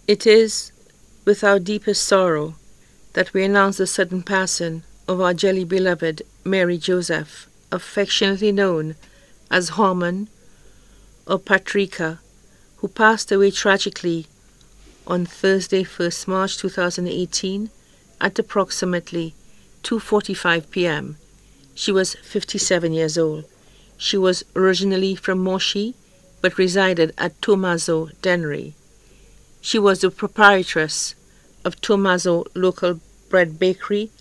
It is with our deepest sorrow that we announce the sudden passing of our dearly beloved Mary Joseph, affectionately known as Harmon or Patrica, who passed away tragically on Thursday, 1st March 2018 at approximately 2:45 p.m. She was 57 years old. She was originally from Moshi, but resided at Tommaso Dennery. She was the proprietress of Tommaso Local Bread Bakery,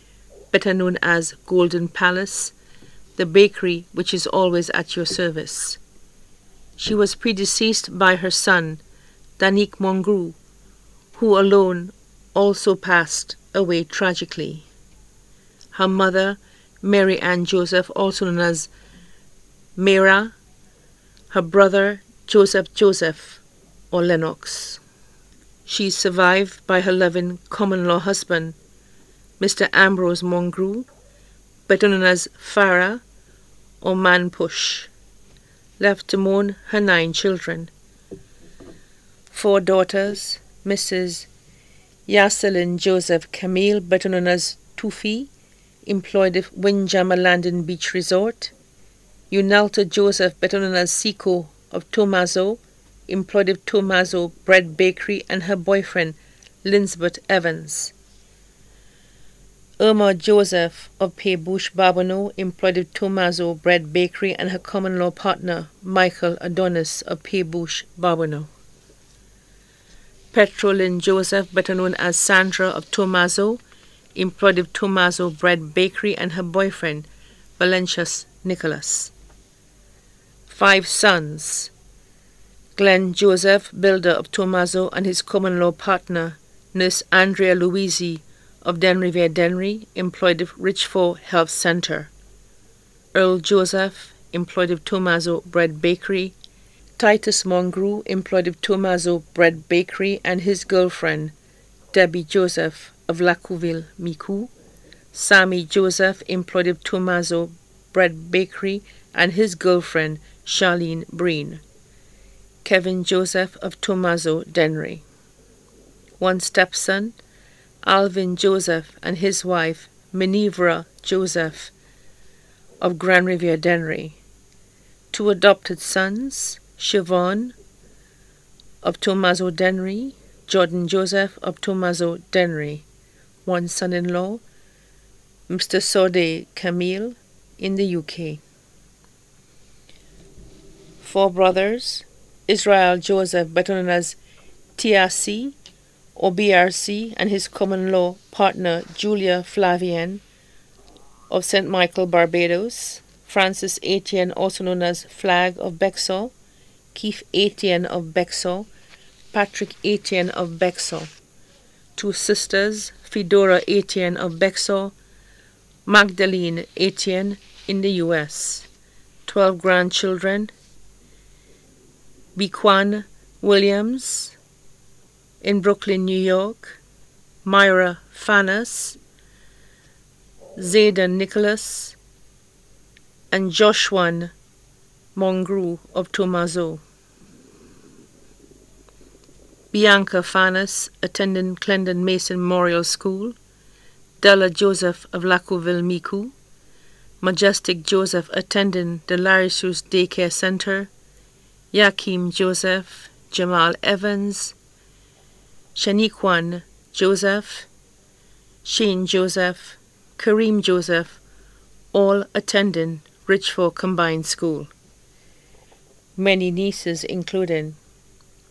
better known as Golden Palace, the bakery which is always at your service. She was predeceased by her son, Danik Mongrou, who alone also passed away tragically. Her mother, Mary Ann Joseph, also known as Mera, her brother, Joseph or Lennox. She is survived by her loving common-law husband, Mr. Ambrose Mongrou, better known as Farah or Manpush, left to mourn her 9 children. 4 daughters, Mrs. Yaselin Joseph Camille, better known as Tufi, employed at Windjammer Landing Beach Resort. Unalta Joseph, better known as Siko of Tommaso, employed at Tommaso Bread Bakery, and her boyfriend, Linsbert Evans. Irma Joseph of Paybush Barbono, employed at Tommaso Bread Bakery, and her common-law partner, Michael Adonis of Paybush Barbono. Petrolyn Joseph, better known as Sandra of Tommaso, employed at Tommaso Bread Bakery, and her boyfriend, Valentius Nicholas. 5 sons: Glenn Joseph, builder of Tommaso, and his common-law partner, Nurse Andrea Louisi of Denrivier Denry, employed at Richford Health Center. Earl Joseph, employed at Tommaso Bread Bakery. Titus Mongrou, employed at Tommaso Bread Bakery, and his girlfriend, Debbie Joseph of Lacouville, Micoud. Sammy Joseph, employed at Tommaso Bread Bakery, and his girlfriend, Charlene Breen. Kevin Joseph of Tommaso Dennery. 1 stepson, Alvin Joseph, and his wife, Minerva Joseph of Grand Riviere Dennery. 2 adopted sons, Siobhan of Tommaso Dennery, Jordan Joseph of Tommaso Dennery. 1 son-in-law, Mr. Sode Camille, in the UK. 4 brothers, Israel Joseph, better known as TRC or BRC, and his common-law partner, Julia Flavienne of St. Michael, Barbados. Francis Etienne, also known as Flag of Bexar. Keith Etienne of Bexar. Patrick Etienne of Bexar. 2 sisters, Fedora Etienne of Bexar. Magdalene Etienne in the US. 12 grandchildren, Bequan Williams in Brooklyn, New York. Myra Fanas, Zayden Nicholas, and Joshua Mongrou of Tommaso. Bianca Fanas, attending Clendon Mason Memorial School. Della Joseph of Lacouville, Micoud. Majestic Joseph, attending the Larry Seuss Daycare Center. Yakim Joseph, Jamal Evans, Shaniquan Joseph, Shane Joseph, Kareem Joseph, all attending Richford Combined School. Many nieces, including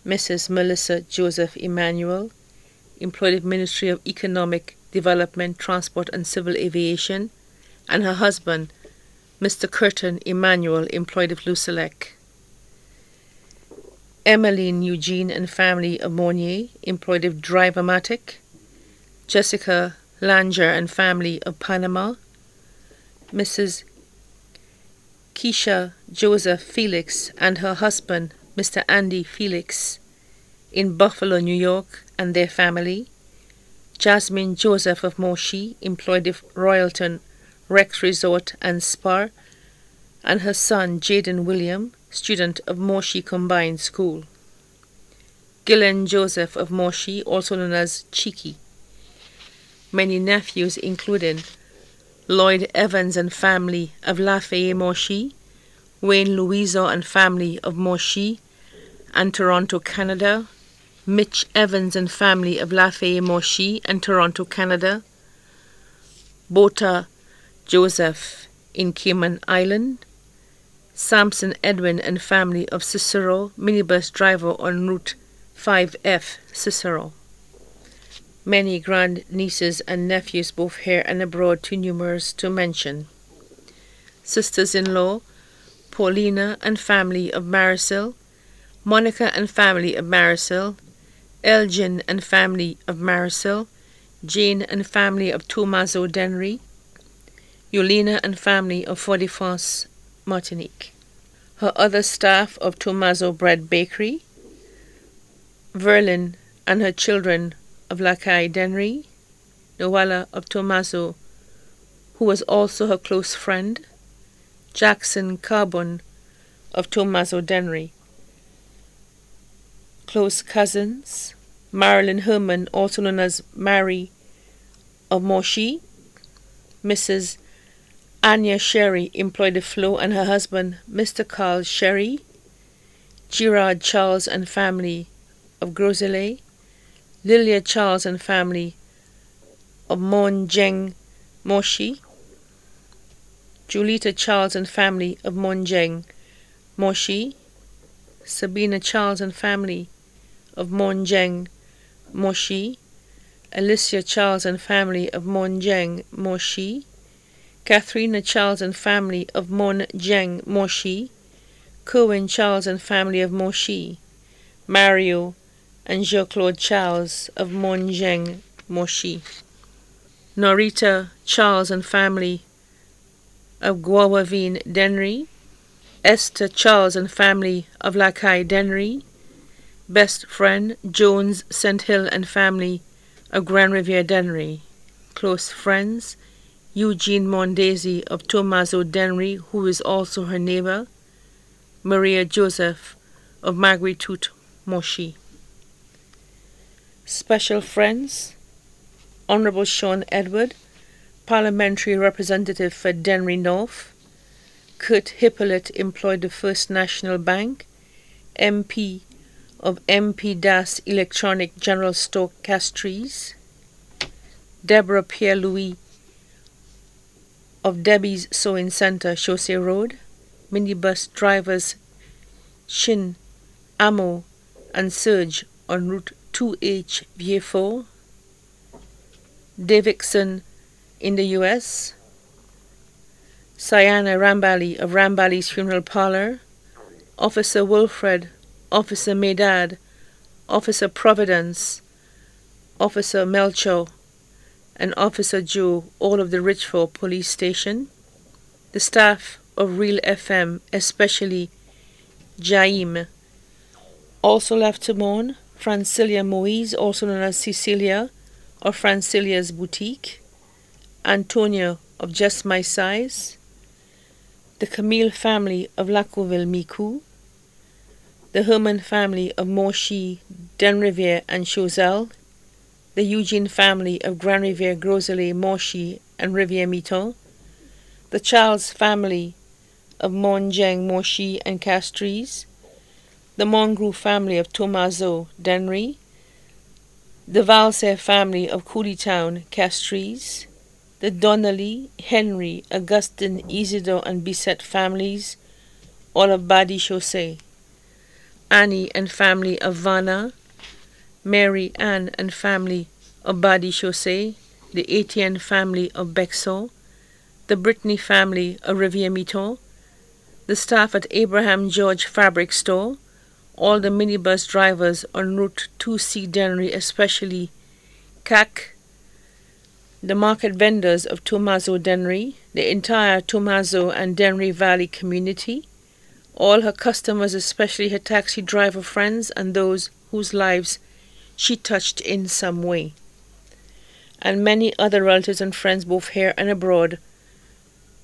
Mrs. Melissa Joseph Emmanuel, employed at Ministry of Economic Development, Transport and Civil Aviation, and her husband, Mr. Curtin Emmanuel, employed at Lucelec. Emmeline Eugene and family of Monnier, employed at Drive-O-Matic. Jessica Langer and family of Panama. Mrs. Keisha Joseph Felix and her husband, Mr. Andy Felix, in Buffalo, New York, and their family. Jasmine Joseph of Moshi, employed at Royalton Rex Resort and Spa, and her son Jaden William, student of Moshi Combined School. Gillen Joseph of Moshi, also known as Cheeky. Many nephews including Lloyd Evans and family of Lafayette Moshi, Wayne Louiseau and family of Moshi and Toronto, Canada, Mitch Evans and family of Lafayette Moshi and Toronto, Canada, Bota Joseph in Cayman Island, Sampson Edwin and family of Cicero, minibus driver on Route 5F, Cicero. Many grandnieces and nephews both here and abroad, too numerous to mention. Sisters-in-law, Paulina and family of Marisol, Monica and family of Marisol, Elgin and family of Marisol, Jane and family of Tommaso Denry, Yolina and family of Fort-de-France, Martinique. Her other staff of Tommaso Bread Bakery, Verlin and her children of Lacaille Denry, Noella of Tommaso, who was also her close friend, Jackson Carbon of Tommaso Denry. Close cousins, Marilyn Herman, also known as Mary of Moshi, Mrs. Anya Sherry employed the Flo and her husband, Mr. Carl Sherry, Gerard Charles and family of Groselet, Lilia Charles and family of Monjeng Moshi, Julita Charles and family of Monjeng Moshi, Sabina Charles and family of Monjeng Moshi, Alicia Charles and family of Monjeng Moshi, Katharina Charles and family of Monjeng Moshi, Cohen Charles and family of Moshi, Mario and Jean-Claude Charles of Monjeng Moshi, Norita Charles and family of Guawavine Denry, Esther Charles and family of Lacaille Denry, best friend Jones St. Hill and family of Grand Riviere Denry, close friends Eugene Mondesi of Tommaso Denry, who is also her neighbor, Maria Joseph of Marguerite Moshi. Special friends, Honorable Sean Edward, Parliamentary Representative for Denry North, Kurt Hippolyte employed the First National Bank, MP of MP Das Electronic General Store Castries, Deborah Pierre-Louis of Debbie's Sewing Center, Chaussee Road, minibus drivers Shin, Amo, and Serge on Route 2H Vieux-Fort, Davidson in the U.S., Sayana Rambali of Rambali's Funeral Parlor, Officer Wilfred, Officer Medad, Officer Providence, Officer Melcho, and Officer Joe, all of the Richford Police Station, the staff of Real FM, especially Jaime. Also left to mourn, Francilia Moise, also known as Cecilia, or Francilia's Boutique, Antonio of Just My Size, the Camille family of Lacouville Micoud, the Herman family of Moshi, Denriviere, and Choiseul, the Eugene family of Grand Riviere, Groselet, Moshi, and Rivière-Miton, the Charles family of Monjeng, Moshi, and Castries, the Mongrou family of Tommaso Denry, the Valser family of Cooleytown, Castries, the Donnelly, Henry, Augustine, Isidore, and Bisset families, all of Badi Chaussee, Annie and family of Vanna, Mary Ann and family of Badi Chaussee, the Etienne family of Bexon, the Brittany family of Rivière-Miton, the staff at Abraham George Fabric Store, all the minibus drivers on Route 2C Denry, especially CAC, the market vendors of Tommaso Denry, the entire Tommaso and Denry Valley community, all her customers, especially her taxi driver friends and those whose lives she touched in some way, and many other relatives and friends both here and abroad,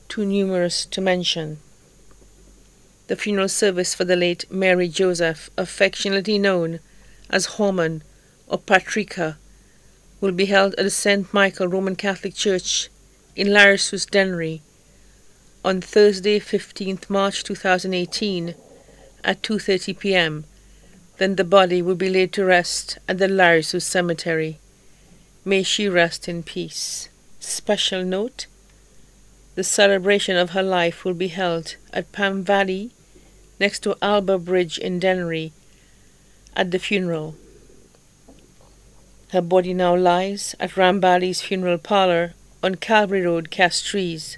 too numerous to mention. The funeral service for the late Mary Joseph, affectionately known as Hormone or Patrica will be held at the St. Michael Roman Catholic Church in Larissus Dennery on Thursday, 15th March 2018 at 2:30 p.m. Then the body will be laid to rest at the Larissus Cemetery. May she rest in peace. Special note: the celebration of her life will be held at Palm Valley, next to Alba Bridge in Dennery, at the funeral. Her body now lies at Rambali's Funeral Parlour on Calvary Road, Castries.